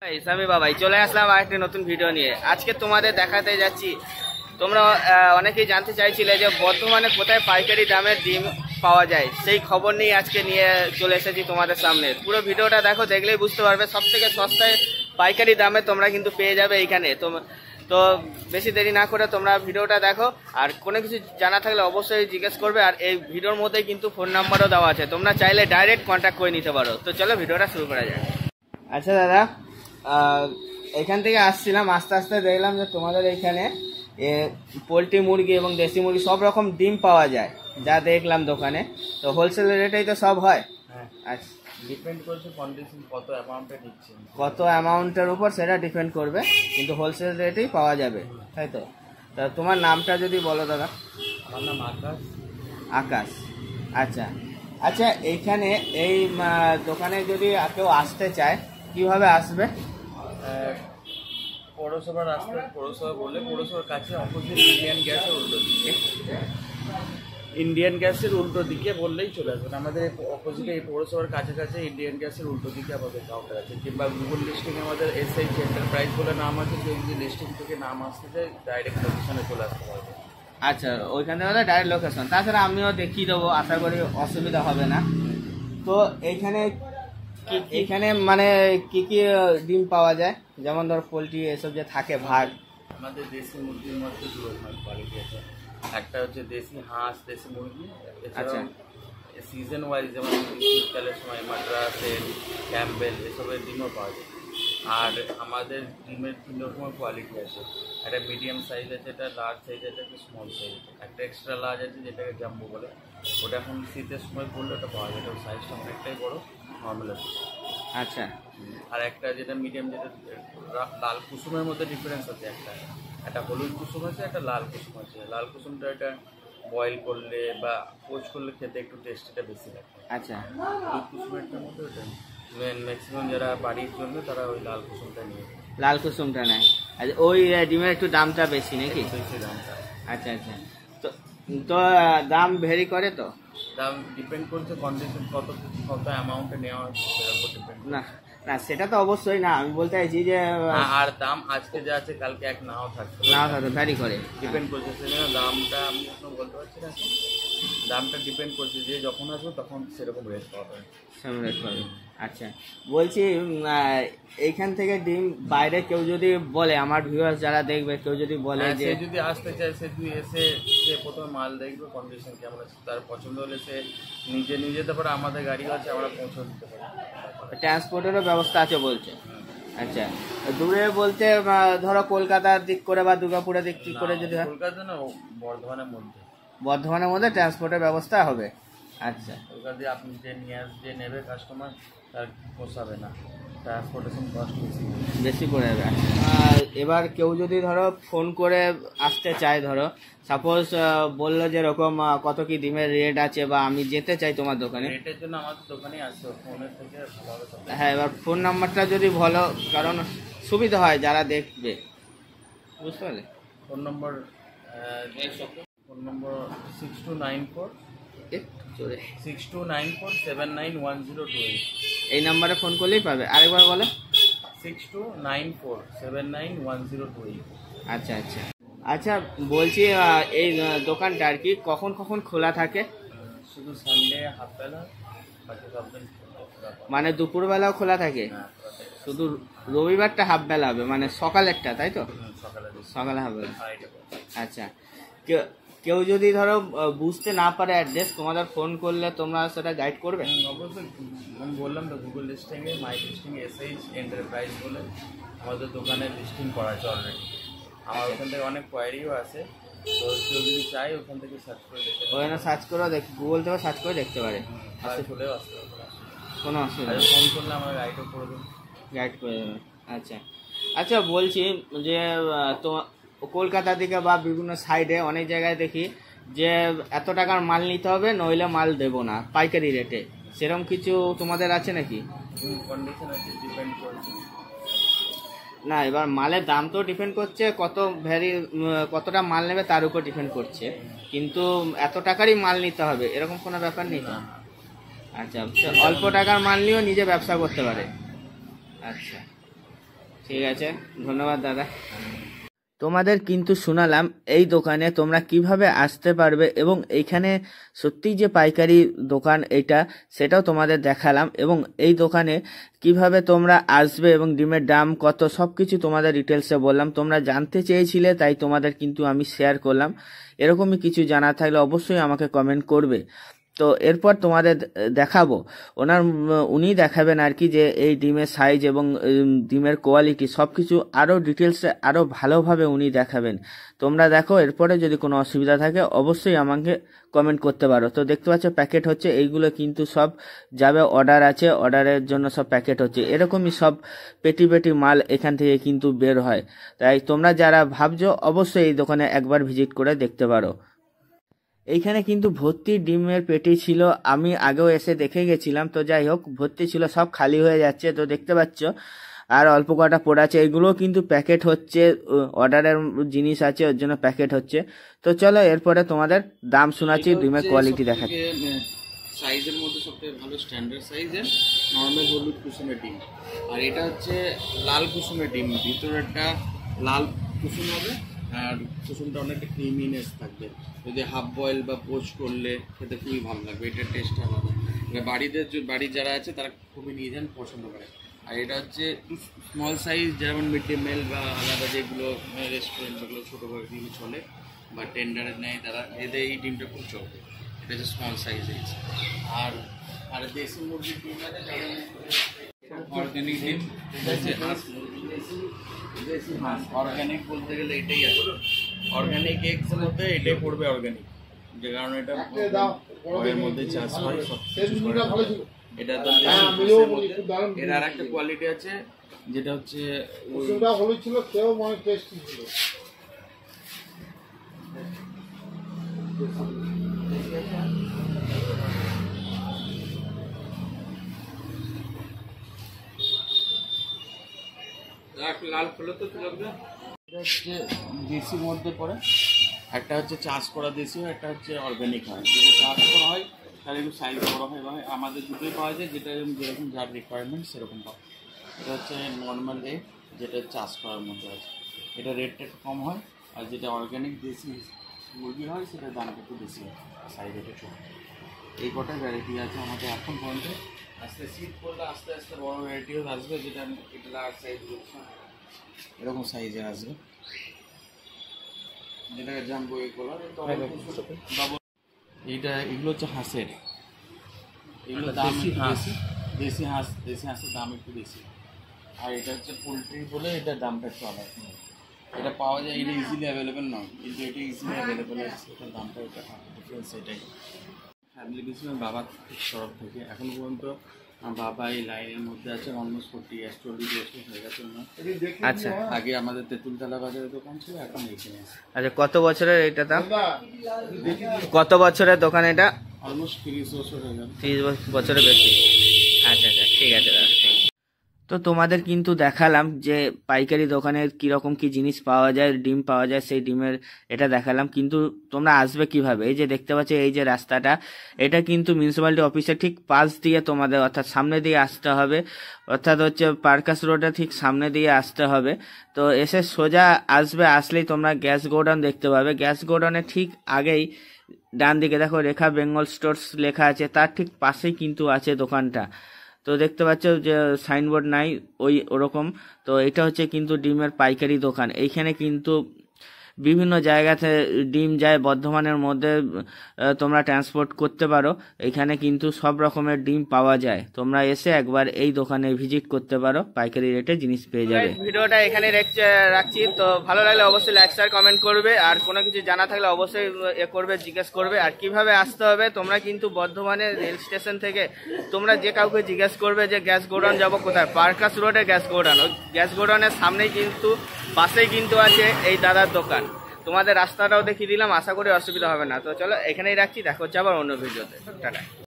আমি বাবাই চলে আসলাম আরেকটি নতুন ভিডিও নিয়ে। আজকে তোমাদের দেখাতে যাচ্ছি, তোমরা অনেকেই জানতে চাইছিলে যে বর্ধমানে কোথায় পাইকারি দামের ডিম পাওয়া যায়, সেই খবর নিয়ে আজকে নিয়ে চলে এসেছি তোমাদের সামনে। পুরো ভিডিওটা দেখো, দেখলেই বুঝতে পারবে সব থেকে সস্তায় পাইকারি দামে তোমরা কিন্তু পেয়ে যাবে এইখানে। তো বেশি দেরি না করে তোমরা ভিডিওটা দেখো, আর কোনো কিছু জানা থাকলে অবশ্যই জিজ্ঞেস করবে। আর এই ভিডিওর মধ্যে কিন্তু ফোন নাম্বারও দেওয়া আছে, তোমরা চাইলে ডাইরেক্ট কন্ট্যাক্ট করে নিতে পারো। তো চলো ভিডিওটা শুরু করা যায়। আচ্ছা দাদা, এখান থেকে আসছিলাম, আস্তে আস্তে দেখলাম যে তোমাদের এইখানে পোলট্রি মুরগি এবং দেশি মুরগি সব রকম ডিম পাওয়া যায়, যা দেখলাম দোকানে। তো হোলসেল রেটেই তো সব হয়? হ্যাঁ, আচ্ছা, ডিপেন্ড করছে কন্ডিশন, কত অ্যামাউন্টে দিচ্ছেন, কত অ্যামাউন্টের উপর সেটা ডিপেন্ড করবে, কিন্তু হোলসেল রেটেই পাওয়া যাবে, তাই তো? তা তোমার নামটা যদি বলো দাদা। আমার নাম আকাশ। আকাশ, আচ্ছা আচ্ছা। এইখানে এই দোকানে যদি কেউ আসতে চায় কিভাবে আসবে? পৌরসভার রাস্তা, পৌরসভা বলে পৌরসভার কাছে অপোজিট ইন্ডিয়ান গ্যাসের উল্টো দিকে, ইন্ডিয়ান গ্যাসের উল্টো দিকে বললেই চলে আসবেন। আমাদের অপোজিটে এই পৌরসভার কাছাকাছি ইন্ডিয়ান গ্যাসের উল্টো দিকে আমাদের কাউন্টার আছে, কিংবা গুগল লিস্টিংয়ে আমাদের এসএইচ এন্টারপ্রাইজ বলে নাম আছে। যদি লিস্টিং থেকে নাম আসতে চাই ডাইরেক্ট লোকেশনে চলে আসতে পারবে। আচ্ছা, ওইখানে হলে ডাইরেক্ট লোকেশন, তাছাড়া আমিও দেখিয়ে দেবো, আশা করি অসুবিধা হবে না। তো এইখানে মানে কি কি ডিম পাওয়া যায়? যেমন ধর পোলট্রি এসব যে থাকে ভাগ। আমাদের দেশি মুরগির মধ্যে দু রকমের কোয়ালিটি আছে। একটা হচ্ছে দেশি হাঁস, দেশি মুরগি। আচ্ছা, সিজন ওয়াইজ যেমন শীতকালের সময় মাদ্রাস, ক্যাম্বেল এসবের ডিমও পাওয়া যায়। আর আমাদের ডিমের 3 রকমের কোয়ালিটি আছে। একটা মিডিয়াম সাইজ আছে, একটা লার্জ সাইজ আছে, একটা স্মল সাইজ আছে। একটা এক্সট্রা লার্জ আছে যেটাকে জাম্বো বলে, ওটা এখন শীতের সময় পড়লে ওটা পাওয়া যায়, ওটার সাইজটা অনেকটাই বড় নর্মাল আছে। আচ্ছা। আর একটা যেটা মিডিয়াম, যেটা লাল কুসুমের মধ্যে ডিফারেন্স আছে। একটা হলুদ কুসুম আছে, একটা লাল কুসুম আছে। লাল কুসুমটা এটা বয়েল করলে বা পোচ করলে খেতে একটু টেস্টিটা বেশি লাগে। আচ্ছা, হলুদ কুসুমেরটার মধ্যে ওটা ম্যাক্সিমাম যারা বাড়ির জন্য তারা ওই লাল কুসুমটা নিয়ে লাল কুসুমটা নেয়। আচ্ছা, ওই ডিমের একটু দামটা বেশি নাকি? বেশি দামটা। আচ্ছা আচ্ছা। তো তো দাম ভেরি করে তো? দাম ডিপেন্ড করছে কন্ডিশন, কত অ্যামাউন্টে নেওয়া হচ্ছে সেটার উপর ডিপেন্ড। না না, সেটা তো অবশ্যই না, আমি বলতে চাইছি যে আর দাম আজকে যা আছে কালকে এক নাও থাকবে, ভ্যারি করে, ডিপেন্ড করছে। সেজন্য দামটা আমি এখন বলতে পারছি না। দামটা ডিপেন্ড করছে যে যখন আসবো তখন সেরকম রেট পাওয়া যায়। আচ্ছা, বলছি এইখান থেকে ডিম বাইরে কেউ যদি বলে, আমার ভিউয়ার্স যারা দেখবে, কেউ যদি বলে যে সে যদি আসতে চায়, সে যদি এসে সে প্রথমে মাল দেখবে কন্ডিশন কেমন আছে, তার পছন্দ হলে সে নিজে যেতে পারে। আমাদের গাড়িও আছে, আমরা পৌঁছে দিতে পারি। ট্রান্সপোর্টেরও ব্যবস্থা আছে বলছে? আচ্ছা, দূরে বলতে ধরো কলকাতার দিক করে বা দুর্গাপুরের দিক করে যদি হয়? কলকাতা না, বর্ধমানের মধ্যে ট্রান্সপোর্টের ব্যবস্থা হবে। আচ্ছা, কলকাতা দিয়ে আপনি যে নেবে কাস্টমার, তার পোষাবে না, ট্রান্সপোর্টেশন কস্ট বেশি পড়ে যাবে। এবার কেউ যদি ধরো ফোন করে আসতে চায়, ধরো সাপোজ বললো যে এরকম কত কি ডিমের রেট আছে, বা আমি যেতে চাই তোমার দোকানে, রেটের জন্য আমাদের দোকানেই আসছে, ফোনের থেকে ভালো হবে। হ্যাঁ, এবার ফোন নাম্বারটা যদি বলো, কারণ সুবিধা হয় যারা দেখবে, বুঝতে পারলে? ফোন নম্বর 6294 6294791028। এই নাম্বারে ফোন করলেই পাবে। আরেকবার বলো। 6294791028। আচ্ছা আচ্ছা আচ্ছা, বলছি এই দোকানটা আর কি কখন কখন খোলা থাকে? শুধু সানডে হাফ বেলা, বাকি সব দিন মানে দুপুরবেলাও খোলা থাকে? শুধু রবিবারটা হাফ বেলা হবে, মানে সকালেরটা, তাই তো? সকালে হাফ বেলা। আচ্ছা, কেউ যদি ধরো বুঝতে না পারে অ্যাড্রেস, তোমাদের ফোন করলে তোমরা সেটা গাইড করবে? অবশ্যই, আমি বললাম তো গুগল লিস্টিংয়ে, মাই লিস্টিংয়ে এসএইচ এন্টারপ্রাইজ বলে আমাদের দোকানের লিস্টিং করা আছে অলরেডি। আমার ওখান থেকে অনেক কোয়ারিও আছে, তো কেউ যদি চাই ওখান থেকে সার্চ করে দেখতে পারে। ওখানে সার্চ করে গুগল থেকে সার্চ করে দেখতে পারে, চলেও আসতে পারে, কোনো অসুবিধা নেই। ফোন করলে আমরা গাইডও করে দেবো, গাইড করে দেবে। আচ্ছা আচ্ছা, বলছি যে তো কলকাতা দিকে বা বিভিন্ন সাইডে অনেক জায়গায় দেখি যে এত টাকার মাল নিতে হবে, নইলে মাল দেবো না পাইকারি রেটে, সেরকম কিছু তোমাদের আছে নাকি? কন্ডিশন আছে, ডিপেন্ড করছে। না, এবার মালের দাম তো ডিপেন্ড করছে, কতটা মাল নেবে তার উপর ডিপেন্ড করছে, কিন্তু এত টাকারই মাল নিতে হবে এরকম কোনো ব্যাপার নেই তো? আচ্ছা, অল্প টাকার মাল নিয়েও নিজে ব্যবসা করতে পারে। আচ্ছা, ঠিক আছে, ধন্যবাদ দাদা। তোমাদের কিন্তু শোনালাম এই দোকানে তোমরা কিভাবে আসতে পারবে এবং এইখানে সত্যিই যে পাইকারি দোকান এটা সেটাও তোমাদের দেখালাম, এবং এই দোকানে কিভাবে তোমরা আসবে এবং ডিমের দাম কত সব কিছু তোমাদের ডিটেলসে বললাম। তোমরা জানতে চেয়েছিলে তাই তোমাদের কিন্তু আমি শেয়ার করলাম। এরকমই কিছু জানা থাকলে অবশ্যই আমাকে কমেন্ট করবে। তো এরপর তোমাদের দেখাবো উনি দেখাবেন আর কি যে এই ডিমের সাইজ এবং ডিমের কোয়ালিটি সব কিছু আরও ডিটেলসে আরও ভালোভাবে উনি দেখাবেন। তোমরা দেখো, এরপরে যদি কোনো অসুবিধা থাকে অবশ্যই আমাকে কমেন্ট করতে পারো। তো দেখতে পাচ্ছ প্যাকেট হচ্ছে, এইগুলো কিন্তু সব যাবে অর্ডার আছে, অর্ডারের জন্য সব প্যাকেট হচ্ছে। এরকমই সব পেটি পেটি মাল এখান থেকে কিন্তু বের হয়। তাই তোমরা যারা ভাবছো অবশ্যই এই দোকানে একবার ভিজিট করে দেখতে পারো। এইখানে কিন্তু ভর্তি ডিমের পেটি ছিল, আমি আগেও এসে দেখে গেছিলাম। তো যাই হোক, ভর্তি ছিল, সব খালি হয়ে যাচ্ছে। তো দেখতে পাচ্ছ আর অল্প কটা পড়ে আছে, এগুলোও কিন্তু প্যাকেট হচ্ছে, অর্ডারের জিনিস আছে ওর জন্য প্যাকেট হচ্ছে। তো চলো এরপরে তোমাদের দাম শোনাচ্ছি, ডিমের কোয়ালিটি দেখাচ্ছি। সাইজের মধ্যে সবথেকে ভালো স্ট্যান্ডার্ড সাইজের নর্মাল হলুদ কুসুমের ডিম, আর এটা হচ্ছে লাল কুসুমের ডিম, ভিতরেরটা লাল কুসুম হবে আর কুসুমটা অনেকটা ক্রিমিনেস থাকবে। যদি হাফ বয়েল বা পোচ করলে খেতে খুবই ভালো লাগবে, এটার টেস্ট আলাদা। বাড়ির যারা আছে তারা খুবই নিয়ে যান, পছন্দ করে। আর এটা হচ্ছে স্মল সাইজ, যেমন মিড ডে মিল বা আলাদা যেগুলো রেস্টুরেন্ট যেগুলো ছোটো করে ডিম চলে বা টেন্ডারের নেয় তারা, এদের এই ডিমটা খুব চলবে। এটা হচ্ছে স্মল সাইজ। আর আর দেশি মুরগির ডিম আছে, অর্গ্যানিক ডিম, দেশি হাঁস অর্গ্যানিক বলতে গেলে এটাই আছে। অর্গ্যানিক এগসের মধ্যে এটাই পড়বে অর্গ্যানিক, যে কারণে এটা ঘরের মধ্যে চাষ হয় সব কিছু। এটা তো এর আর একটা কোয়ালিটি আছে যেটা হচ্ছে হলুদ ছিল, কেউ মনে টেস্টি ছিল। লাল ফলো তো লাগবে। এটা হচ্ছে দেশির মধ্যে পড়ে, একটা হচ্ছে চাষ করা দেশি হয়, একটা হচ্ছে অর্গ্যানিক হয়। যেটা চাষ করা হয় তাহলে একটু সাইজ বড় হয়, এবং আমাদের দুটোই পাওয়া যায়, যেটা যেরকম যার রিকোয়ারমেন্ট সেরকম পাওয়া। এটা হচ্ছে নর্মাল রেট, যেটা চাষ করার মধ্যে আছে, এটা রেটটা একটু কম হয়। আর যেটা অর্গ্যানিক দেশি মুরগি হয় সেটার দামটা একটু বেশি হয়, সাইজ একটু ছোটো। এই কটা ভ্যারাইটি আছে আমাদের এখন পর্যন্ত। আস্তে শীত পড়লে আস্তে আস্তে বড় ভ্যারাইটিও আসবে, যেটা এটা লার্জ সাইজ এরকম সাইজে আসবে, যেটাকে জানবো এগুলো। এগুলো হচ্ছে হাঁসের, এগুলো দাম বেশি, দেশি হাঁসের দাম একটু বেশি। আর এটা হচ্ছে পোলট্রি বলে এটার দামটা একটু আলাদা। এটা পাওয়া যায়, এটা ইজিলি অ্যাভেলেবেল নয়, কিন্তু এটা ইজিলি অ্যাভেলেবেল আছে, এটার দামটা এটা ডিফারেন্স এটাই। ফ্যামিলি বিজনেস বাবার তরফ থেকে এখন পর্যন্ত বাবা এই লাইনের মধ্যে আছে অলমোস্ট 40 ইয়ার্স 40 বছর হয়ে গেছে। আচ্ছা, আগে আমাদের তেঁতুলতলা বাজারের দোকান ছিল, এখন এইখানে আছে। আচ্ছা, কত বছরের এটা দাম? কত বছরের দোকান এটা? অলমোস্ট 30 বছর হয়ে গেল। 30 বছরের বেশি। আচ্ছা আচ্ছা, ঠিক আছে দাদা। তো তোমাদের কিন্তু দেখালাম যে পাইকারি দোকানে কীরকম কী জিনিস পাওয়া যায়, ডিম পাওয়া যায়, সেই ডিমের এটা দেখালাম। কিন্তু তোমরা আসবে কিভাবে? এই যে দেখতে পাচ্ছ এই যে রাস্তাটা, এটা কিন্তু মিউনিসিপ্যালিটি অফিসের ঠিক পাশ দিয়ে তোমাদের অর্থাৎ সামনে দিয়ে আসতে হবে, অর্থাৎ হচ্ছে পার্কাস রোডে ঠিক সামনে দিয়ে আসতে হবে। তো এসে সোজা আসলেই তোমরা গ্যাস গোডাউন দেখতে পাবে। গ্যাস গোডাউনের ঠিক আগেই ডান দিকে দেখো রেখা বেঙ্গল স্টোরস লেখা আছে, তার ঠিক পাশেই কিন্তু আছে দোকানটা। তো দেখতে পাচ্ছ যে সাইনবোর্ড নাই ওরকম। তো এটা হচ্ছে কিন্তু ডিমের পাইকারি দোকান। এইখানে কিন্তু বিভিন্ন জায়গাতে ডিম যায়, বর্ধমানের মধ্যে তোমরা ট্রান্সপোর্ট করতে পারো। এখানে কিন্তু সব রকমের ডিম পাওয়া যায়, তোমরা এসে একবার এই দোকানে ভিজিট করতে পারো, পাইকারি রেটে জিনিস পেয়ে যাবে। ভিডিওটা এখানে রাখছি। তো ভালো লাগলে অবশ্যই লাইক শেয়ার কমেন্ট করবে, আর কোনো কিছু জানা থাকলে অবশ্যই জিজ্ঞেস করবে। আর কিভাবে আসতে হবে, তোমরা কিন্তু বর্ধমানের রেল স্টেশন থেকে তোমরা যে কাউকে জিজ্ঞেস করবে যে গ্যাস গোডাউন যাবো কোথায়, পার্কাস রোডে গ্যাস গোডাউন। ওই গ্যাস গোডাউনের সামনেই কিন্তু পাশেই কিন্তু আছে এই দাদার দোকান। তোমাদের রাস্তাটাও দেখিয়ে দিলাম, আশা করি অসুবিধা হবে না। তো চলো এখানেই রাখছি, দেখা হচ্ছে আবার অন্য ভিডিওতে। টাটা।